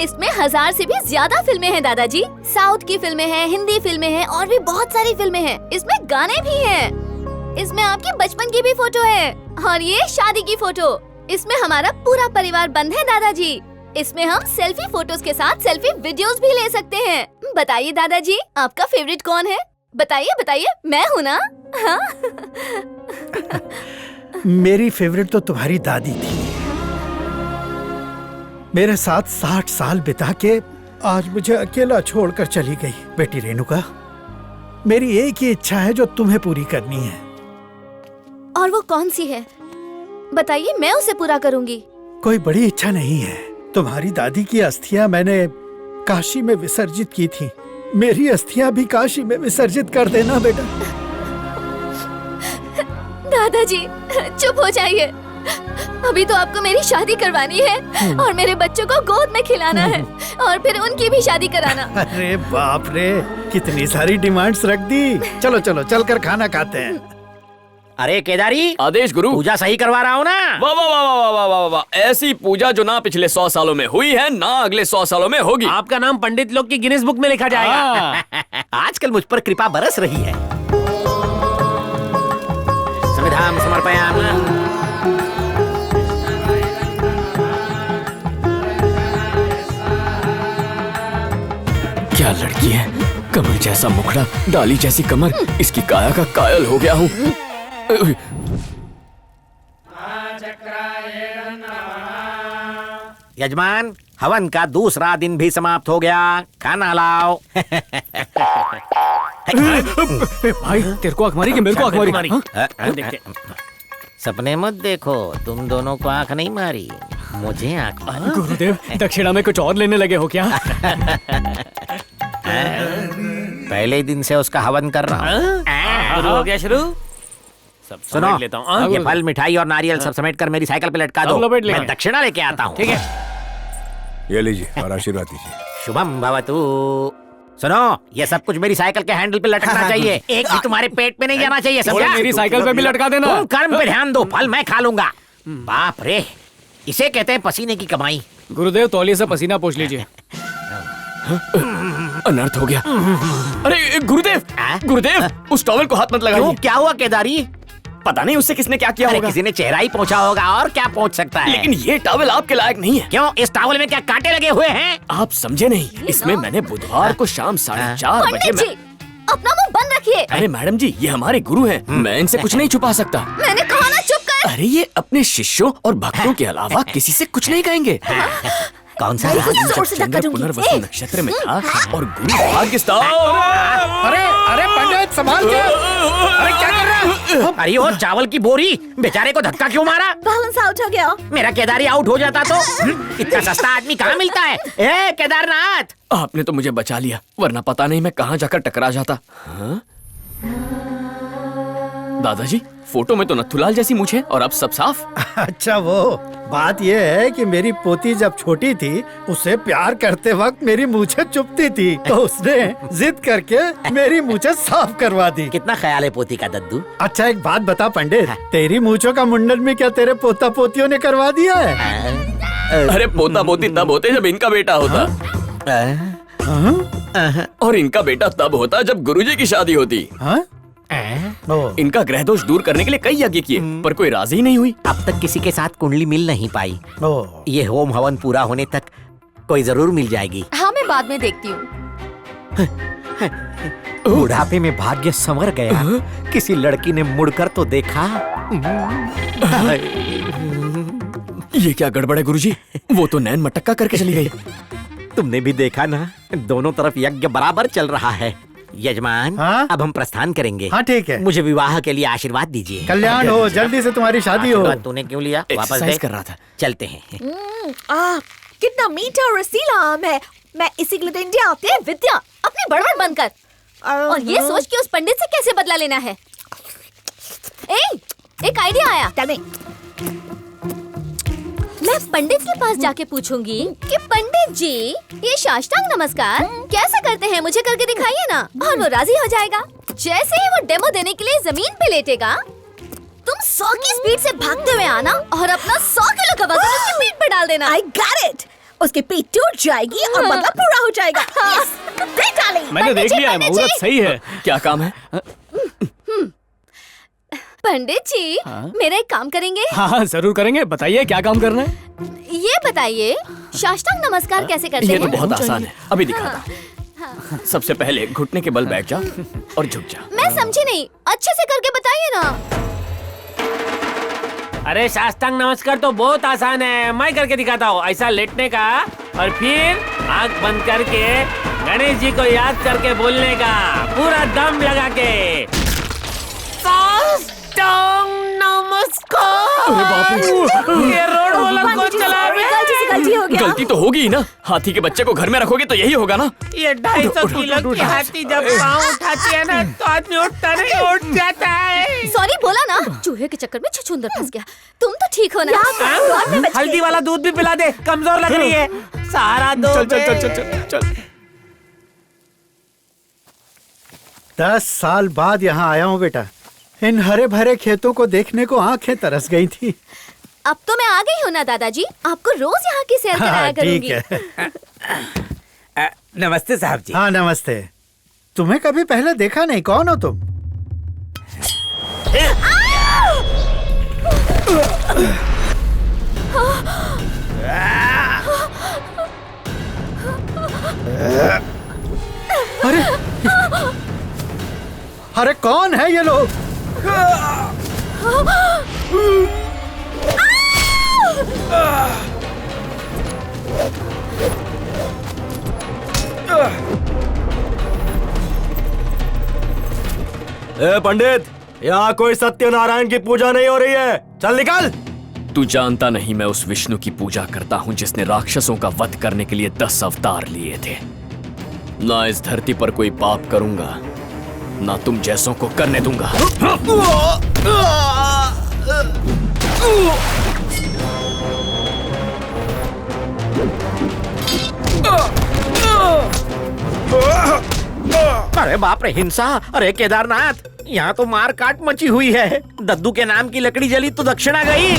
इसमें 1000 से भी ज्यादा फिल्में हैं दादाजी। साउथ की फिल्में हैं, हिंदी फिल्में हैं और भी बहुत सारी फिल्में हैं। इसमें गाने भी हैं। इसमें आपके बचपन की भी फोटो है और ये शादी की फोटो। इसमें हमारा पूरा परिवार बंद है दादाजी। इसमें हम सेल्फी फोटोज के साथ सेल्फी वीडियोस भी ले सकते हैं। बताइए दादाजी, आपका फेवरेट कौन है? बताइए बताइए, मैं हूँ ना। हाँ? मेरी फेवरेट तो तुम्हारी दादी थी। मेरे साथ 60 साल बिता के आज मुझे अकेला छोड़कर चली गई। बेटी रेणुका, मेरी एक ही इच्छा है जो तुम्हें पूरी करनी है। और वो कौन सी है? बताइए, मैं उसे पूरा करूंगी। कोई बड़ी इच्छा नहीं है। तुम्हारी दादी की अस्थियां मैंने काशी में विसर्जित की थी। मेरी अस्थियां भी काशी में विसर्जित कर देना बेटा। दादाजी चुप हो जाइए। अभी तो आपको मेरी शादी करवानी है और मेरे बच्चों को गोद में खिलाना है और फिर उनकी भी शादी कराना। अरे बाप रे, कितनी सारी डिमांड्स रख दी। चलो चलो चल कर खाना खाते हैं। अरे केदारी, आदेश गुरु। पूजा सही करवा रहा हूँ ना? वाह वाह वाह वाह वाह वाह वाह। ऐसी पूजा जो ना पिछले 100 सालों में हुई है ना अगले 100 सालों में होगी। आपका नाम पंडित लोग की गिनीज बुक में लिखा जाएगा। आजकल मुझ पर कृपा बरस रही है। समिधाम समर्पयामि। क्या लड़की है, कमल जैसा मुखड़ा, डाली जैसी कमर, इसकी काया का कायल हो गया हूँ। यजमान, हवन का दूसरा दिन भी समाप्त हो गया। खाना लाओ। भाई तेरे को आंख मारी कि मेरे को आंख मारी? देखते। सपने मत देखो, तुम दोनों को आंख नहीं मारी, मुझे आंख मारी। गुरुदेव, दक्षिणा में कुछ और लेने लगे हो क्या? पहले ही दिन से उसका हवन कर रहा हूँ। शुरू हो गया शुरू। सब सुनो, लेता हूँ। ये फल मिठाई और नारियल सब समेट कर मेरी साइकिल पे लटका दो। मैं दक्षिणा लेके आता हूँ। ठीक है, ये लीजिए और आशीर्वाद दीजिए। शुभम भवतु। सुनो, ये सब कुछ मेरी साइकिल के हैंडल पे लटकना चाहिए। एक भी तुम्हारे पेट पे नहीं जाना चाहिए, समझा? मेरी साइकिल पे भी लटका देना। तुम कर्म पे ध्यान दो, फल मैं खा लूंगा। बाप रे, इसे कहते हैं पसीने की कमाई। गुरुदेव तौलिए से पसीना पोंछ लीजिए। अनर्थ हो गया। अरे गुरुदेव, गुरुदेव, उस टॉवल को हाथ मत लगाइए। क्यों, क्या हुआ केदारी? पता नहीं उससे किसने क्या किया अरे होगा। किसी ने चेहरा ही पहुंचा होगा, और क्या पहुंच सकता है? लेकिन ये टॉवल आपके लायक नहीं है। क्यों, इस टॉवल में क्या कांटे लगे हुए हैं? आप समझे नहीं, इसमें मैंने बुधवार को शाम 4:30 बजे पंडित जी, अपना मुंह बंद रखिए। अरे मैडम जी, ये हमारे गुरु हैं, मैं इनसे कुछ नहीं छुपा सकता। मैंने कहा ना, चुप कर। अरे ये अपने शिष्यों और भक्तों के अलावा किसी से कुछ नहीं कहेंगे। कौन सा मैं इसे जोर से चंद्र धक्का दूंगी। पुनर्वसु नक्षत्र में था और गुरु भाग्य अरे अरे पंडित, संभाल के। अरे क्या कर रहा है? अरे वो चावल की बोरी, बेचारे को धक्का क्यों मारा? बैलेंस आउट हो गया। मेरा केदारी आउट हो जाता तो इतना सस्ता आदमी कहाँ मिलता है? ए केदारनाथ, आपने तो मुझे बचा लिया, वरना पता नहीं मैं कहाँ जाकर टकरा जाता। हाँ? दादाजी, फोटो में तो नथुलाल जैसी मूंछ है और अब सब साफ। अच्छा, वो बात ये है कि मेरी पोती जब छोटी थी, उसे प्यार करते वक्त मेरी मूछें चुभती थी, तो उसने जिद करके मेरी मूछें साफ करवा दी। कितना ख्याल है पोती का दद्दू? अच्छा एक बात बता पंडित, तेरी मूछों का मुंडन में क्या तेरे पोता पोतियों ने करवा दिया है? अरे पोता पोती तब होते जब इनका बेटा होता, और इनका बेटा तब होता जब गुरुजी की शादी होती। हाँ? इनका ग्रह दोष दूर करने के लिए कई यज्ञ किए, पर कोई राजी ही नहीं हुई। अब तक किसी के साथ कुंडली मिल नहीं पाई। ये होम हवन पूरा होने तक कोई जरूर मिल जाएगी। हाँ, मैं बाद में देखती हूँ। बुढ़ापे में भाग्य संवर गया। किसी लड़की ने मुड़कर तो देखा। ये क्या गड़बड़ है गुरुजी? वो तो नैन मटक्का करके चली गई। तुमने भी देखा ना, दोनों तरफ यज्ञ बराबर चल रहा है। यजमान, हाँ? अब हम प्रस्थान करेंगे। हाँ ठीक है। मुझे विवाह के लिए आशीर्वाद दीजिए। कल्याण हो, जल्दी से तुम्हारी शादी हो। आशीर्वाद तूने क्यों लिया? वापस एक्सरसाइज दे। कर रहा था। चलते हैं। कितना मीठा और रसीला आम है। मैं इसी के लिए तो इंडिया आती है। विद्या, अपनी बड़बड़ बंद कर और ये सोच कि उस पंडित से कैसे बदला लेना है। एक आइडिया आया। मैं पंडित के पास जाके पूछूंगी कि पंडित जी, ये साष्टांग नमस्कार कैसे करते हैं, मुझे करके दिखाइए ना। और वो राजी हो जाएगा। जैसे ही वो डेमो देने के लिए जमीन पे लेटेगा, तुम 100 की स्पीड से भागते हुए आना और अपना 100 किलो का वजन उसकी पीठ पे डाल देना। I got it! उसकी पीठ टूट जाएगी और बदला पूरा हो जाएगा। Yes, देख डाली। मैंने देख लिया है, मुहूर्त सही है। क्या काम है? पंडित जी, मेरा एक काम करेंगे? हाँ जरूर करेंगे, बताइए क्या काम करना है। ये बताइए, साष्टांग नमस्कार कैसे करते ये हैं? तो बहुत आसान है, अभी दिखाता। सबसे पहले घुटने के बल बैठ जा और झुक जा। मैं समझी नहीं, अच्छे से करके बताइए ना। अरे साष्टांग नमस्कार तो बहुत आसान है, मैं करके दिखाता हूँ। ऐसा लेटने का और फिर आंख बंद करके गणेश जी को याद करके बोलने का, पूरा दम लगा के साष्टांग नमस्कार। अरे बाप रे, ये रोड रोलर को चला रहे हैं। गलती हो गया। गलती तो होगी ही ना। हाथी के बच्चे को घर में रखोगे तो यही होगा ना। ये 250 किलो की हाथी जब पाँव उठाती है ना तो आदमी उठता नहीं, उठ जाता है। सॉरी बोला ना, चूहे के चक्कर में छछूंदर फंस गया। तुम तो ठीक हो ना? हल्दी वाला दूध भी पिला दे, कमजोर लग रही है। सारा दो। चल चल चल चल चल चल। 10 साल बाद यहाँ आया हूँ बेटा। इन हरे भरे खेतों को देखने को आंखें तरस गई थी। अब तो मैं आ गई हूँ ना दादाजी, आपको रोज यहाँ की सैर कराया ठीक करूंगी। है। नमस्ते साहब जी। हाँ नमस्ते। तुम्हें कभी पहले देखा नहीं, कौन हो तुम? अरे अरे कौन है ये लोग? ए पंडित, यहाँ कोई सत्यनारायण की पूजा नहीं हो रही है, चल निकल। तू जानता नहीं मैं उस विष्णु की पूजा करता हूँ जिसने राक्षसों का वध करने के लिए 10 अवतार लिए थे। ना इस धरती पर कोई पाप करूंगा, ना तुम जैसों को करने दूंगा। अरे बाप रे, हिंसा! अरे केदारनाथ, यहाँ तो मार काट मची हुई है। दद्दू के नाम की लकड़ी जली तो दक्षिणा गई।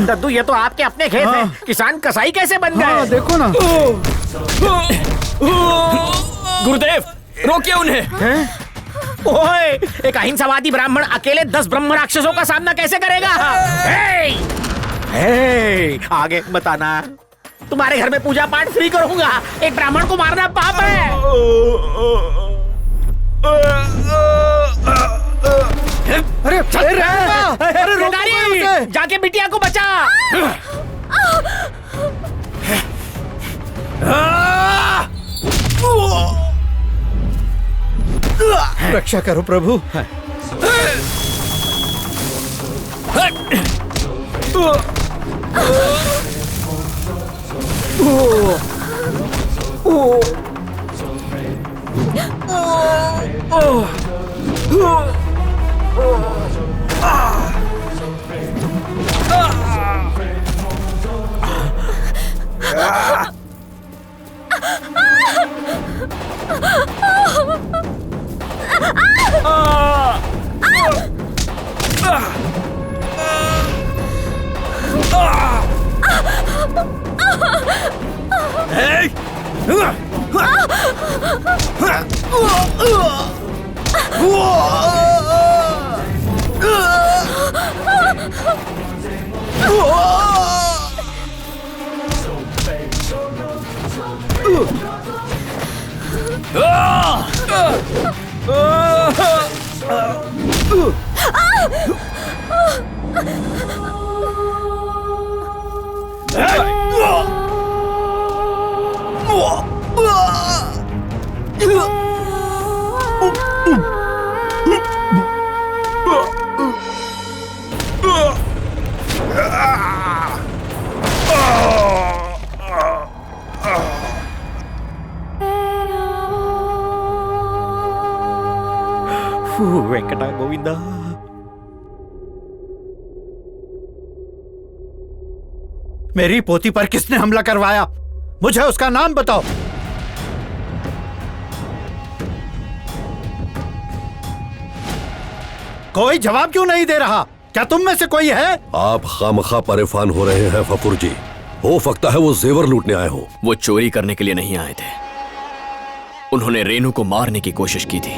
दद्दू, ये तो आपके अपने खेत हैं। किसान कसाई कैसे बन गए? हाँ देखो ना। गुरुदेव, रोकिए उन्हें। ओए, एक अहिंसावादी ब्राह्मण अकेले 10 ब्रह्म राक्षसों का सामना कैसे करेगा? हे, आगे बताना। तुम्हारे घर में पूजा पाठ फ्री करूंगा। एक ब्राह्मण को मारना पाप है। अरे अरे केदारी, जाके बिटिया को बचा। रक्षा करो प्रभु। वेंकटा गोविंदा। मेरी पोती पर किसने हमला करवाया? मुझे उसका नाम बताओ। कोई जवाब क्यों नहीं दे रहा? क्या तुम में से कोई है? आप खामखा परेशान हो रहे हैं फफूर जी। हो सकता है वो जेवर लूटने आए हो। वो चोरी करने के लिए नहीं आए थे, उन्होंने रेनू को मारने की कोशिश की थी।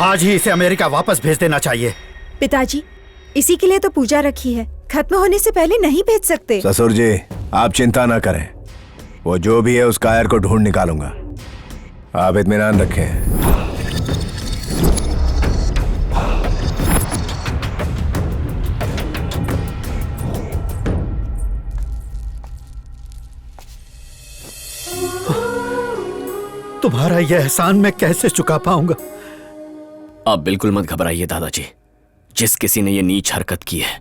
आज ही इसे अमेरिका वापस भेज देना चाहिए। पिताजी, इसी के लिए तो पूजा रखी है, खत्म होने से पहले नहीं भेज सकते। ससुर जी, आप चिंता ना करें, वो जो भी है उस कायर को ढूंढ निकालूंगा। आप इत्मीनान रखें। तुम्हारा यह एहसान मैं कैसे चुका पाऊंगा? आप बिल्कुल मत घबराइए दादाजी। जिस किसी ने ये नीच हरकत की है,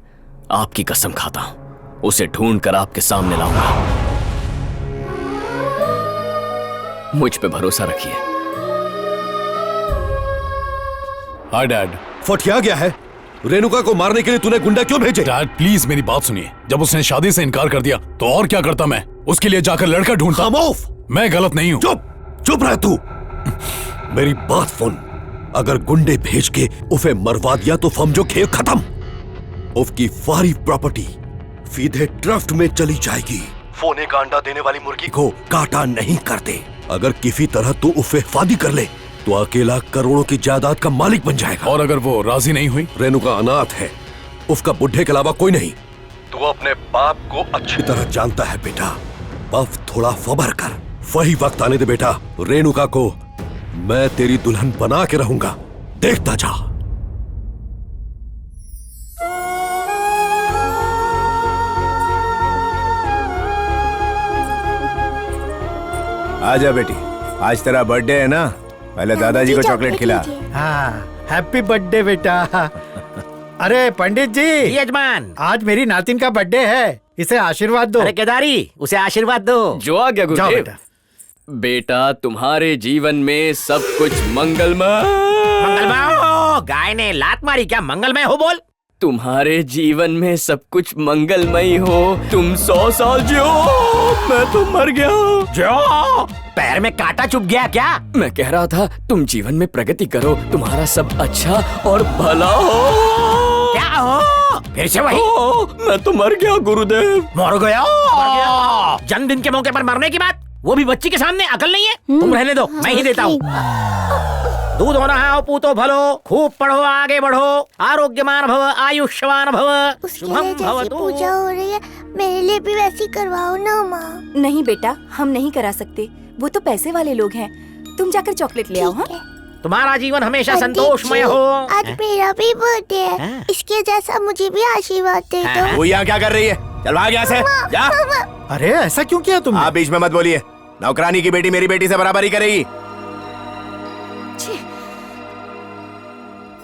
आपकी कसम खाता हूं उसे ढूंढ कर आपके सामने लाऊंगा। मुझ पे भरोसा रखिए। Hi dad. फटिया गया है। रेणुका को मारने के लिए तूने गुंडा क्यों भेजे? डैड प्लीज मेरी बात सुनिए। जब उसने शादी से इनकार कर दिया तो और क्या करता मैं? उसके लिए जाकर लड़का ढूंढता। खामोश। मैं गलत नहीं हूँ। चुप रह तू। मेरी बात सुन, अगर गुंडे भेज के उसे मरवा दिया तो समझो खेल खत्म। उसकी सारी प्रॉपर्टी सीधे ट्रस्ट में चली जाएगी। सोने का अंडा देने वाली मुर्गी को काटा नहीं करते। अगर किसी तरह तू उसे शादी कर ले तो अकेला करोड़ों की जायदाद का मालिक बन जाएगा। और अगर वो राजी नहीं हुई? रेणुका अनाथ है, उसका बुढ़े के अलावा कोई नहीं। तू अपने बाप को अच्छी तरह जानता है बेटा, बस थोड़ा सब्र कर। वही वक्त आने दे बेटा। रेणुका को मैं तेरी दुल्हन बना के रहूंगा, देखता जा। आजा बेटी, आज तेरा बर्थडे है ना, पहले दादाजी को चॉकलेट खिला। हाँ, हैप्पी बर्थडे बेटा। अरे पंडित जी, यजमान, आज मेरी नातिन का बर्थडे है, इसे आशीर्वाद दो। अरे केदारी, उसे आशीर्वाद दो। जो आ गया जाओ गुरुदेव। बेटा। बेटा तुम्हारे जीवन में सब कुछ मंगलमय। मंगलमय हो? गाय ने लात मारी क्या? मंगलमय हो बोल। तुम्हारे जीवन में सब कुछ मंगलमय हो। तुम 100 साल जियो, मैं तो मर गया। जो पैर में कांटा चुभ गया क्या? मैं कह रहा था तुम जीवन में प्रगति करो, तुम्हारा सब अच्छा और भला हो। क्या हो? फिर से वही? मैं तो मर गया गुरुदेव। मर गया? जन्मदिन के मौके पर मरने की बात, वो भी बच्ची के सामने। अकल नहीं है? तुम रहने दो, मैं ही देता हूँ। दूध होना है पूतो भलो, खूब पढ़ो आगे बढ़ो, आरोग्यमान भव, आयुष्मान भव, शुभम भवतु। पूजा हो रही है, मेरे लिए भी वैसी करवाओ ना माँ। नहीं बेटा, हम नहीं करा सकते, वो तो पैसे वाले लोग हैं। तुम जाकर चॉकलेट ले आओ। हाँ? तुम्हारा जीवन हमेशा संतोषमय हो। आज मेरा भी बर्थडे है, इसके जैसा मुझे भी आशीर्वाद दे दो। वो यहाँ क्या कर रही है? चल भाग यहाँ से, जा। अरे ऐसा क्यों किया तुमने? आप बीच में मत बोलिए, नौकरानी की बेटी मेरी बेटी से बराबरी करेगी।